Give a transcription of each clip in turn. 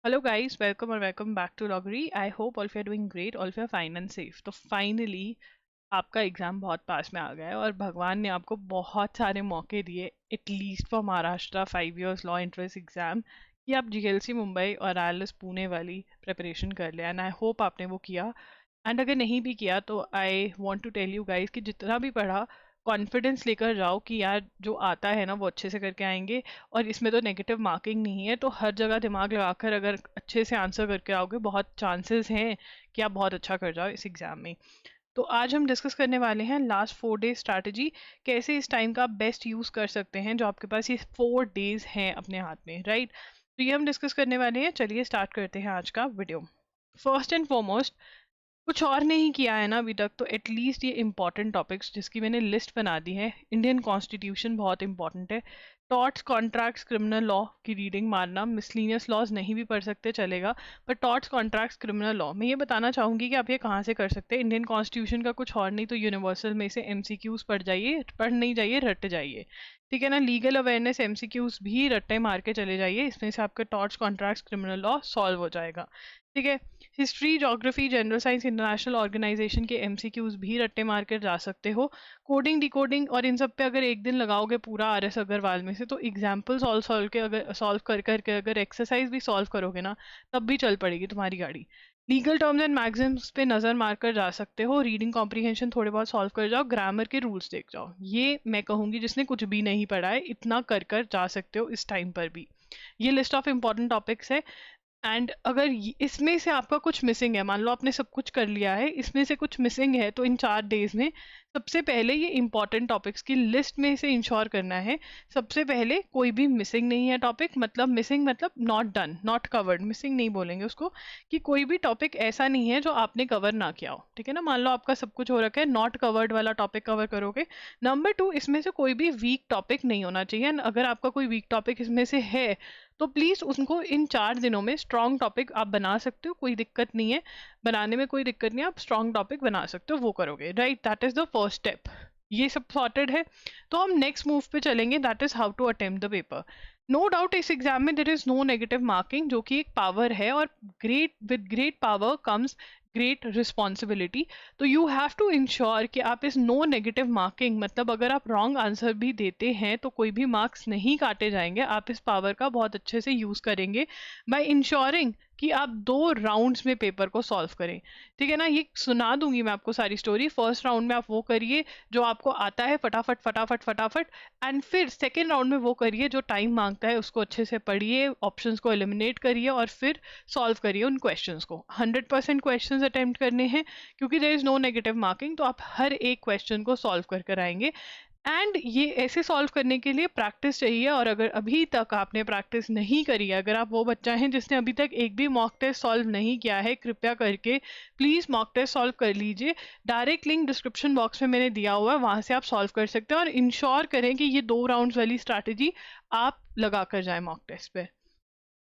Hello guys, welcome or welcome back to Loggery. I hope all of you are doing great, all of you are fine and safe. तो finally आपका exam बहुत पास में आ गया है और भगवान ने आपको बहुत सारे मौके दिए at least for Maharashtra 5 years law entrance exam कि आप जीएलसी मुंबई और आईएलएस पुणे वाली प्रिपरेशन कर लें एंड आई होप आपने वो किया। एंड अगर नहीं भी किया तो I want to tell you guys कि जितना भी पढ़ा कॉन्फिडेंस लेकर जाओ कि यार जो आता है ना वो अच्छे से करके आएंगे। और इसमें तो नेगेटिव मार्किंग नहीं है, तो हर जगह दिमाग लगाकर अगर अच्छे से आंसर करके आओगे बहुत चांसेस हैं कि आप बहुत अच्छा कर जाओ इस एग्ज़ाम में। तो आज हम डिस्कस करने वाले हैं लास्ट 4 डेज स्ट्रैटेजी, कैसे इस टाइम का आप बेस्ट यूज़ कर सकते हैं जो आपके पास ये 4 डेज हैं अपने हाथ में, राइट। तो ये हम डिस्कस करने वाले हैं। चलिए स्टार्ट करते हैं आज का वीडियो। फर्स्ट एंड फॉरमोस्ट, कुछ और नहीं किया है ना अभी तक तो एटलीस्ट ये इंपॉर्टेंट टॉपिक्स जिसकी मैंने लिस्ट बना दी है। इंडियन कॉन्स्टिट्यूशन बहुत इंपॉर्टेंट है। टॉर्ट्स, कॉन्ट्रैक्ट्स, क्रिमिनल लॉ की रीडिंग मारना। मिसलीनियस लॉज नहीं भी पढ़ सकते चलेगा, पर टॉर्ट्स, कॉन्ट्रैक्ट्स, क्रिमिनल लॉ मैं ये बताना चाहूंगी कि आप ये कहाँ से कर सकते हैं। इंडियन कॉन्स्टिट्यूशन का कुछ और नहीं तो यूनिवर्सल में से एमसीक्यूज पढ़ जाइए, पढ़ नहीं जाइए, रट जाइए, ठीक है ना। लीगल अवेयरनेस एमसीक्यूज भी रट्टे मार के चले जाइए, इसमें से आपका torts, contracts, criminal law solve हो जाएगा, ठीक है। History, geography, general science, international organisation के एमसीक्यूज भी रट्टे मार कर जा सकते हो। कोडिंग, डिकोडिंग और इन सब पे अगर एक दिन लगाओगे पूरा आरएस अग्रवाल में से, तो एग्जाम्पल सॉल्व सॉल्व के अगर सॉल्व कर करके अगर एक्सरसाइज भी सॉल्व करोगे ना, तब भी चल पड़ेगी तुम्हारी गाड़ी। लीगल टर्म्स एंड मैगजीम्स पे नज़र मारकर जा सकते हो। रीडिंग कॉम्प्रीहेंशन थोड़े बहुत सॉल्व कर जाओ, ग्रामर के रूल्स देख जाओ। ये मैं कहूँगी जिसने कुछ भी नहीं पढ़ा है इतना कर कर जा सकते हो इस टाइम पर भी। ये लिस्ट ऑफ इम्पॉर्टेंट टॉपिक्स है। एंड अगर इसमें से आपका कुछ मिसिंग है, मान लो आपने सब कुछ कर लिया है, इसमें से कुछ मिसिंग है, तो इन 4 डेज में सबसे पहले ये इंपॉर्टेंट टॉपिक्स की लिस्ट में से इंश्योर करना है। सबसे पहले कोई भी मिसिंग नहीं है टॉपिक, मतलब मिसिंग मतलब not done, not covered, missing नहीं बोलेंगे उसको, कि कोई भी टॉपिक ऐसा नहीं है जो आपने कवर ना किया हो, ठीक है ना। मान लो आपका सब कुछ हो रखा है, नॉट कवर्ड वाला टॉपिक कवर करोगे। नंबर 2, इसमें से कोई भी वीक टॉपिक नहीं होना चाहिए। अगर आपका कोई वीक टॉपिक इसमें से है तो प्लीज़ उनको इन 4 दिनों में स्ट्रॉन्ग टॉपिक आप बना सकते हो, कोई दिक्कत नहीं है, बनाने में कोई दिक्कत नहीं है, आप स्ट्रॉन्ग टॉपिक बना सकते हो, वो करोगे, right. That is the first step. ये सब सॉर्टेड है तो हम नेक्स्ट मूव पे चलेंगे, that is how to attempt the paper. No doubt इस एग्जाम में there is no negative marking, जो कि एक पावर है, और great with great power comes great responsibility. तो यू हैव टू इंश्योर कि आप इस नो नेगेटिव मार्किंग, मतलब अगर आप रॉन्ग आंसर भी देते हैं तो कोई भी मार्क्स नहीं काटे जाएंगे, आप इस पावर का बहुत अच्छे से यूज़ करेंगे बाय इंश्योरिंग कि आप 2 राउंड्स में पेपर को सॉल्व करें, ठीक है ना। ये सुना दूंगी मैं आपको सारी स्टोरी। फर्स्ट राउंड में आप वो करिए जो आपको आता है फटाफट फटाफट फटाफट, एंड फिर सेकेंड राउंड में वो करिए जो टाइम मांगता है, उसको अच्छे से पढ़िए, ऑप्शंस को एलिमिनेट करिए और फिर सॉल्व करिए उन क्वेश्चंस को। 100% क्वेश्चंस अटेम्प्ट करने हैं क्योंकि there is no negative marking, तो आप हर एक क्वेश्चन को सॉल्व कर कर आएंगे। एंड ये ऐसे सॉल्व करने के लिए प्रैक्टिस चाहिए, और अगर अभी तक आपने प्रैक्टिस नहीं करी है, अगर आप वो बच्चा हैं जिसने अभी तक एक भी मॉक टेस्ट सॉल्व नहीं किया है, कृपया करके प्लीज़ मॉक टेस्ट सॉल्व कर लीजिए। डायरेक्ट लिंक डिस्क्रिप्शन बॉक्स में मैंने दिया हुआ है, वहाँ से आप सॉल्व कर सकते हैं, और इंश्योर करें कि ये 2 राउंड्स वाली स्ट्रैटेजी आप लगा कर जाए मॉक टेस्ट पे।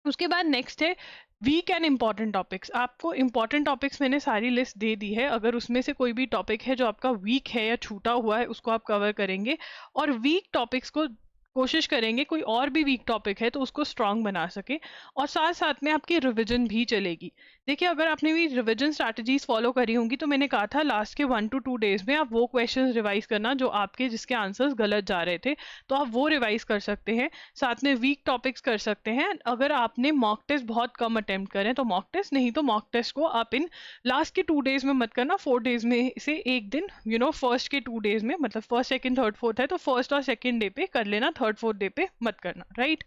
उसके बाद नेक्स्ट है वीक एंड इंपॉर्टेंट टॉपिक्स। आपको इंपॉर्टेंट टॉपिक्स मैंने सारी लिस्ट दे दी है, अगर उसमें से कोई भी टॉपिक है जो आपका वीक है या छूटा हुआ है उसको आप कवर करेंगे, और वीक टॉपिक्स को कोशिश करेंगे कोई और भी वीक टॉपिक है तो उसको स्ट्रांग बना सके, और साथ साथ में आपकी रिवीजन भी चलेगी। देखिए अगर आपने भी रिवीजन स्ट्रैटेजीज फॉलो करी होंगी तो मैंने कहा था लास्ट के 1 to 2 डेज में आप वो क्वेश्चन रिवाइज करना जो आपके जिसके आंसर्स गलत जा रहे थे, तो आप वो रिवाइज कर सकते हैं, साथ में वीक टॉपिक्स कर सकते हैं। अगर आपने मॉक टेस्ट बहुत कम अटेम्प्ट करें तो मॉक टेस्ट, नहीं तो मॉक टेस्ट को आप इन लास्ट के 2 डेज में मत करना, 4 डेज में से एक दिन, फर्स्ट के 2 डेज में, मतलब फर्स्ट सेकंड थर्ड फोर्थ है तो फर्स्ट और सेकंड डे पे कर लेना, थर्ड फोर्थ डे पे मत करना, राइट।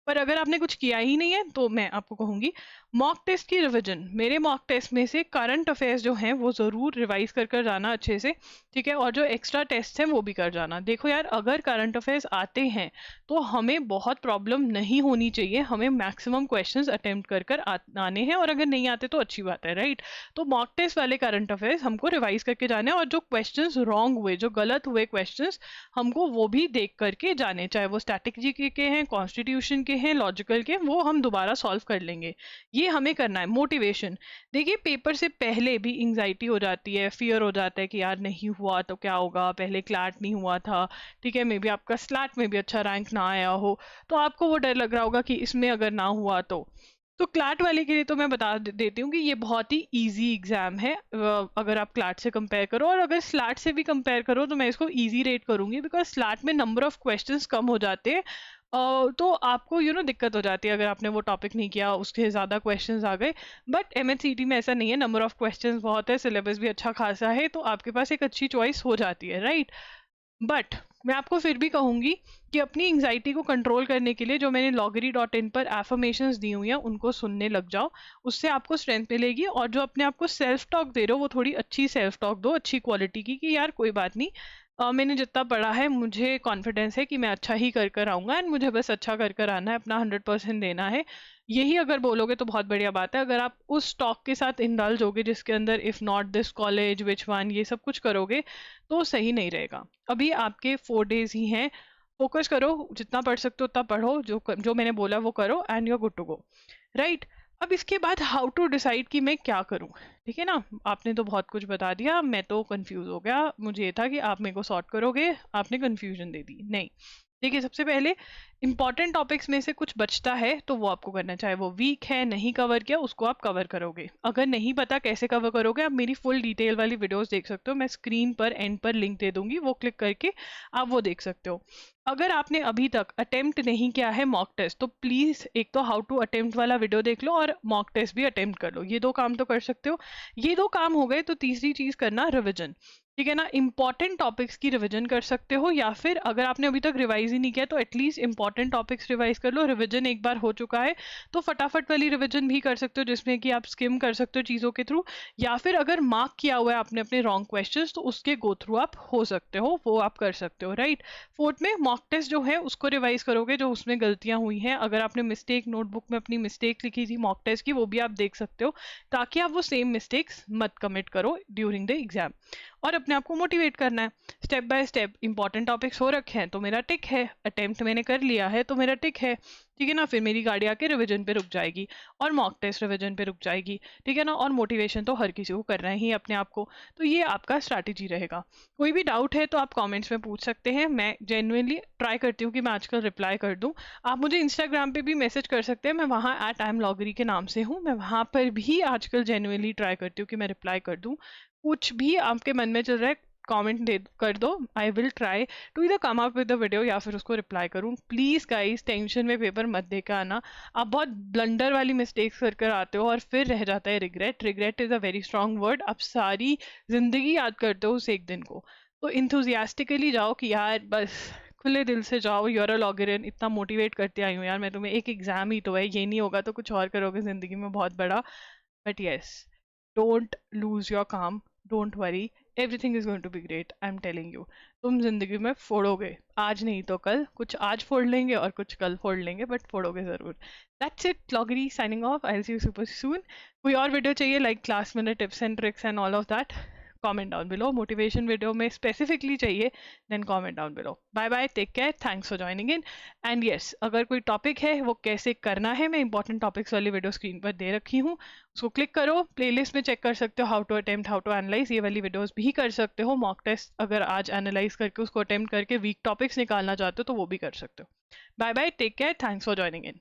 पर अगर आपने कुछ किया ही नहीं है तो मैं आपको कहूंगी मॉक टेस्ट की रिवीजन। मेरे मॉक टेस्ट में से करंट अफेयर्स जो हैं वो ज़रूर रिवाइज कर कर जाना अच्छे से, ठीक है, और जो एक्स्ट्रा टेस्ट हैं वो भी कर जाना। देखो यार अगर करंट अफेयर्स आते हैं तो हमें बहुत प्रॉब्लम नहीं होनी चाहिए, हमें मैक्सिमम क्वेश्चंस अटेम्प्ट कर कर आने हैं, और अगर नहीं आते तो अच्छी बात है, राइट। तो मॉक टेस्ट वाले करंट अफेयर्स हमको रिवाइज करके जाने हैं, और जो क्वेश्चंस रॉन्ग हुए, जो गलत हुए क्वेश्चंस, हमको वो भी देख करके जाने, चाहे वो स्टैटिक जीके के हैं, कॉन्स्टिट्यूशन के हैं, लॉजिकल के, वो हम दोबारा सॉल्व कर लेंगे। ये हमें करना है। मोटिवेशन, देखिए पेपर से पहले भी एंग्जाइटी हो जाती है, फियर हो जाता है कि यार नहीं हुआ तो क्या होगा, पहले क्लैट नहीं हुआ था, ठीक है, मे बी आपका स्लैट में भी अच्छा रैंक ना आया हो, तो आपको वो डर लग रहा होगा कि इसमें अगर ना हुआ तो। तो क्लैट वाले के लिए तो मैं बता देती हूँ कि ये बहुत ही इजी एग्जाम है, अगर आप क्लैट से कंपेयर करो, और अगर स्लैट से भी कंपेयर करो तो मैं इसको इजी रेट करूंगी, बिकॉज स्लैट में नंबर ऑफ क्वेश्चंस कम हो जाते हैं। तो आपको दिक्कत हो जाती है अगर आपने वो टॉपिक नहीं किया, उसके ज़्यादा क्वेश्चंस आ गए। बट एमएचसीटी में ऐसा नहीं है, नंबर ऑफ क्वेश्चंस बहुत है, सिलेबस भी अच्छा खासा है, तो आपके पास एक अच्छी चॉइस हो जाती है, राइट। बट मैं आपको फिर भी कहूंगी कि अपनी एंग्जाइटी को कंट्रोल करने के लिए जो मैंने loggery.in पर एफर्मेशंस दी हुई हैं उनको सुनने लग जाओ। उससे आपको स्ट्रेंथ मिलेगी, और जो अपने आप को सेल्फ टॉक दे रहे हो वो थोड़ी अच्छी सेल्फ टॉक दो, अच्छी क्वालिटी की, कि यार कोई बात नहीं, मैंने जितना पढ़ा है मुझे कॉन्फिडेंस है कि मैं अच्छा ही कर कर आऊंगा, एंड मुझे बस अच्छा कर कर आना है, अपना 100% देना है। यही अगर बोलोगे तो बहुत बढ़िया बात है। अगर आप उस टॉक के साथ इंडल्ज होगे जिसके अंदर if not this college which one, ये सब कुछ करोगे, तो सही नहीं रहेगा। अभी आपके 4 days ही हैं, फोकस करो, जितना पढ़ सकते हो उतना पढ़ो, जो मैंने बोला वो करो, and you are good to go, right. अब इसके बाद हाउ टू डिसाइड कि मैं क्या करूं, ठीक है ना। आपने तो बहुत कुछ बता दिया, मैं तो कंफ्यूज हो गया, मुझे ये था कि आप मेरे को सॉर्ट करोगे, आपने कंफ्यूजन दे दी। नहीं, देखिए, सबसे पहले इंपॉर्टेंट टॉपिक्स में से कुछ बचता है तो वो आपको करना, चाहे वो वीक है, नहीं कवर किया, उसको आप कवर करोगे। अगर नहीं पता कैसे कवर करोगे, आप मेरी फुल डिटेल वाली वीडियोस देख सकते हो, मैं स्क्रीन पर एंड पर लिंक दे दूंगी, वो क्लिक करके आप वो देख सकते हो। अगर आपने अभी तक अटेम्प्ट नहीं किया है मॉक टेस्ट, तो प्लीज एक तो हाउ टू अटेम्प्ट वाला वीडियो देख लो, और मॉक टेस्ट भी अटेम्प्ट कर लो। ये 2 काम तो कर सकते हो। ये 2 काम हो गए, तो तीसरी चीज करना रिविजन, ठीक है ना। इंपॉर्टेंट टॉपिक्स की रिवीजन कर सकते हो, या फिर अगर आपने अभी तक रिवाइज ही नहीं किया तो एटलीस्ट इंपॉर्टेंट टॉपिक्स रिवाइज कर लो। रिवीजन एक बार हो चुका है तो फटाफट वाली रिवीजन भी कर सकते हो, जिसमें कि आप स्किम कर सकते हो चीज़ों के थ्रू, या फिर अगर मार्क किया हुआ है आपने अपने रॉन्ग क्वेश्चंस तो उसके गो थ्रू आप हो सकते हो, वो आप कर सकते हो, राइट। फोर्थ में मॉक टेस्ट जो है उसको रिवाइज करोगे, जो उसमें गलतियां हुई हैं, अगर आपने मिस्टेक नोटबुक में अपनी मिस्टेक लिखी थी मॉक टेस्ट की, वो भी आप देख सकते हो, ताकि आप वो सेम मिस्टेक्स मत कमिट करो ड्यूरिंग द एग्जाम। और अपने आप को मोटिवेट करना है, step by step. Important topics हो रखे हैं तो मेरा टिक है, अटेम्प्ट मैंने कर लिया है तो मेरा टिक है, ठीक है ना। फिर मेरी गाड़ी आके रिवीजन पे रुक जाएगी, और मॉक टेस्ट रिवीजन पे रुक जाएगी, ठीक है ना। और मोटिवेशन तो हर किसी को करना ही है अपने आप को। तो ये आपका स्ट्रैटेजी रहेगा। कोई भी डाउट है तो आप कमेंट्स में पूछ सकते हैं, मैं जेन्युइनली ट्राई करती हूँ कि मैं आजकल रिप्लाई कर दूँ। आप मुझे इंस्टाग्राम पे भी मैसेज कर सकते हैं, मैं वहाँ @IamLoggery के नाम से हूँ, मैं वहाँ पर भी आजकल जेन्युइनली ट्राई करती हूँ कि मैं रिप्लाई कर दूँ। कुछ भी आपके मन में चल रहा है, कमेंट दे कर दो, आई विल ट्राई टू इधर come up with the video या फिर उसको रिप्लाई करूँ। प्लीज़ गाइस, टेंशन में पेपर मत देकर आना। आप बहुत ब्लंडर वाली मिस्टेक्स कर कर आते हो और फिर रह जाता है regret. Regret is a very strong word. आप सारी जिंदगी याद करते हो उस एक दिन को। तो इंथुजियास्टिकली जाओ कि यार बस, खुले दिल से जाओ। यूर अ लॉगरियन, इतना मोटिवेट करते आई हूँ यार मैं तुम्हें, एक एग्जाम ही तो है, ये नहीं होगा तो कुछ और करोगे जिंदगी में बहुत बड़ा। But yes, don't lose your calm, don't worry, everything is going to be great, I am telling you. तुम जिंदगी में फोड़ोगे, आज नहीं तो कल, कुछ आज फोड़ लेंगे और कुछ कल फोड़ लेंगे, बट फोड़ोगे जरूर। दैट्स इट, लॉगरी signing off, I will see you super soon. कोई और वीडियो चाहिए लाइक क्लास में tips and tricks and all of that, comment down below. Motivation video में स्पेसिफिकली चाहिए, then comment down below. Bye bye, take care, thanks for joining in. And yes, अगर कोई topic है वो कैसे करना है, मैं इंपॉर्टेंट टॉपिक्स वाली वीडियो स्क्रीन पर दे रखी हूँ, उसको क्लिक करो, प्लेलिस्ट में चेक कर सकते हो, how to attempt, how to analyse, ये वाली वीडियोस भी कर सकते हो। मॉक टेस्ट अगर आज एनालाइज करके उसको अटेम्प्ट करके वीक टॉपिक्स निकालना चाहते हो तो वो भी कर सकते हो। Bye bye, take care, thanks for joining in.